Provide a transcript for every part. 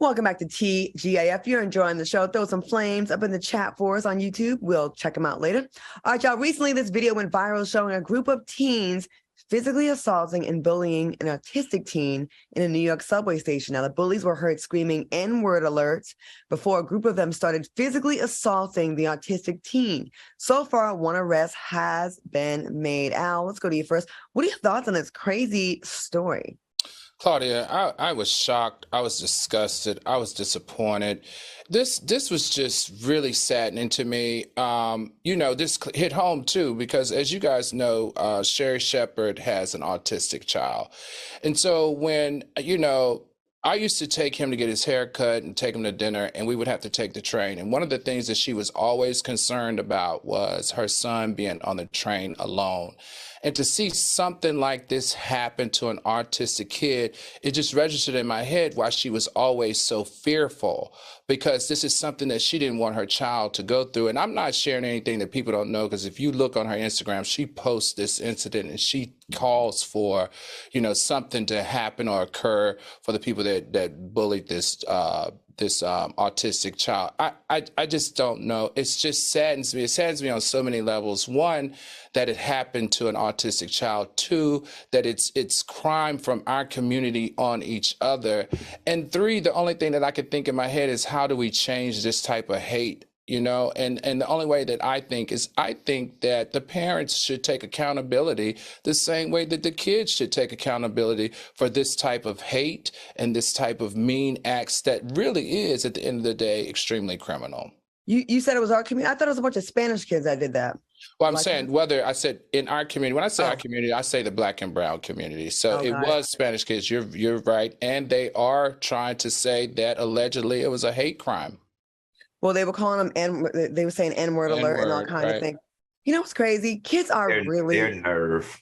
Welcome back to TGIF. If you're enjoying the show, throw some flames up in the chat for us on YouTube. We'll check them out later. All right, y'all. Recently, this video went viral showing a group of teens physically assaulting and bullying an autistic teen in a New York subway station. Now, the bullies were heard screaming N-word alerts before a group of them started physically assaulting the autistic teen. So far, one arrest has been made. Al, let's go to you first. What are your thoughts on this crazy story? Claudia, I was shocked. I was disgusted. I was disappointed. This was just really saddening to me. This hit home too, because as you guys know, Sherry Shepherd has an autistic child. And so when, I used to take him to get his hair cut and take him to dinner, and we would have to take the train. And one of the things that she was always concerned about was her son being on the train alone. And to see something like this happen to an autistic kid, it just registered in my head why she was always so fearful, because this is something that she didn't want her child to go through. And I'm not sharing anything that people don't know, because if you look on her Instagram, she posts this incident and she calls for, something to happen or occur for the people that bullied this autistic child. I just don't know. It's just saddens me. It saddens me on so many levels. One, that it happened to an autistic child. Two, that it's crime from our community on each other. And three, the only thing that I could think in my head is, how do we change this type of hate? And the only way that I think that the parents should take accountability the same way that the kids should take accountability for this type of hate and this type of mean acts that really is, at the end of the day, extremely criminal. You said it was our community. I thought it was a bunch of Spanish kids that did that. Well, I'm saying I said in our community. When I say our community, I say the Black and brown community. So it was Spanish kids. You're right. And they are trying to say that allegedly it was a hate crime. Well, they were calling them they were saying N-word alert and all kind of things. You know what's crazy? Kids are their nerve.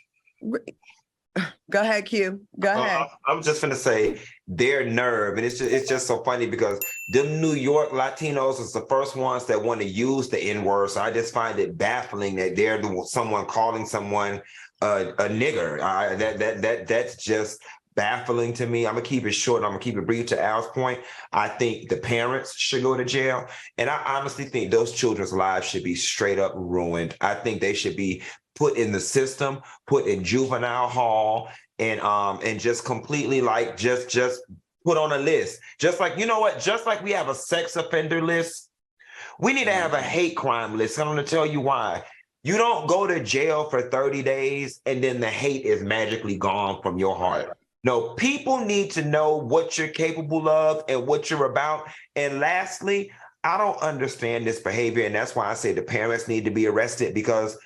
Go ahead, Q. Go ahead. I'm just gonna say their nerve, and it's just so funny because them New York Latinos is the first ones that want to use the N-word. So I just find it baffling that they're someone calling someone a nigger. That's just baffling to me. I'm gonna keep it short. I'm gonna keep it brief. To Al's point, I think the parents should go to jail, and I honestly think those children's lives should be straight up ruined. I think they should be put in the system, put in juvenile hall, and just completely just put on a list. Just like, you know what? Just like we have a sex offender list, we need to have a hate crime list. I'm gonna tell you why. You don't go to jail for 30 days and then the hate is magically gone from your heart. No, people need to know what you're capable of and what you're about. And lastly, I don't understand this behavior. And that's why I say the parents need to be arrested, because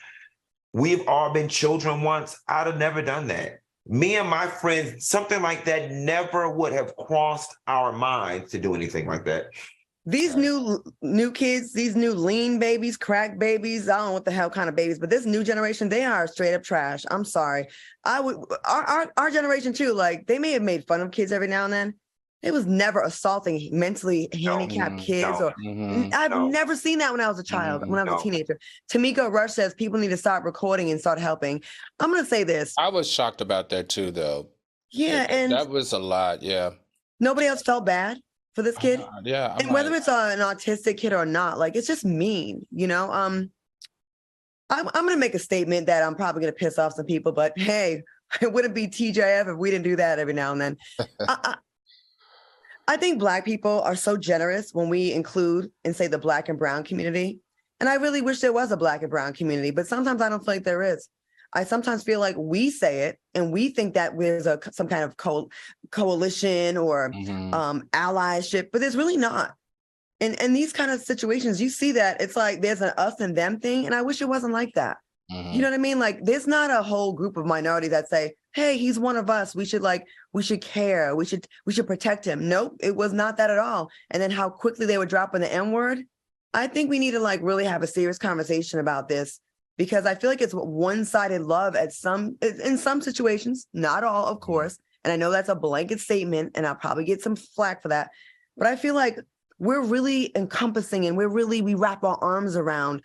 we've all been children once. I'd have never done that. Me and my friends, something like that never would have crossed our minds to do anything like that. These new kids, these new lean babies, crack babies, I don't know what the hell kind of babies, but this new generation, they are straight up trash. I'm sorry. Our generation too, like, they may have made fun of kids every now and then. It was never assaulting mentally handicapped kids. I've never seen that when I was a child, when I was a teenager. Tamika Rush says people need to start recording and start helping. I'm going to say this. I was shocked about that too, though. Yeah. And that was a lot. Yeah. Nobody else felt bad for this kid. Yeah. And whether it's an autistic kid or not, like, it's just mean, I'm going to make a statement that I'm probably going to piss off some people, but hey, it wouldn't be TJF if we didn't do that every now and then. I think Black people are so generous when we include and say the Black and brown community. And I really wish there was a Black and brown community, but sometimes I don't feel like there is. I sometimes feel like we say it and we think that there's some kind of coalition or allyship, but there's really not. And these kind of situations, you see that it's like there's an us and them thing. And I wish it wasn't like that. You know what I mean? Like, there's not a whole group of minorities that say, hey, he's one of us. We should care. We should protect him. Nope, it was not that at all. And then how quickly they were dropping the N-word. I think we need to really have a serious conversation about this, because I feel like it's one-sided love in some situations, not all, of course. And I know that's a blanket statement and I'll probably get some flack for that. But I feel like we're really encompassing and we wrap our arms around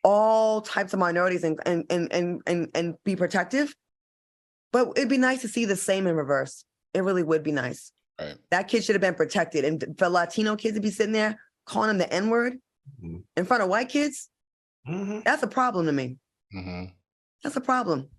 all types of minorities and be protective. But it'd be nice to see the same in reverse. It really would be nice. Right. That kid should have been protected. And for Latino kids to be sitting there calling them the N-word in front of white kids, that's a problem to me. That's a problem.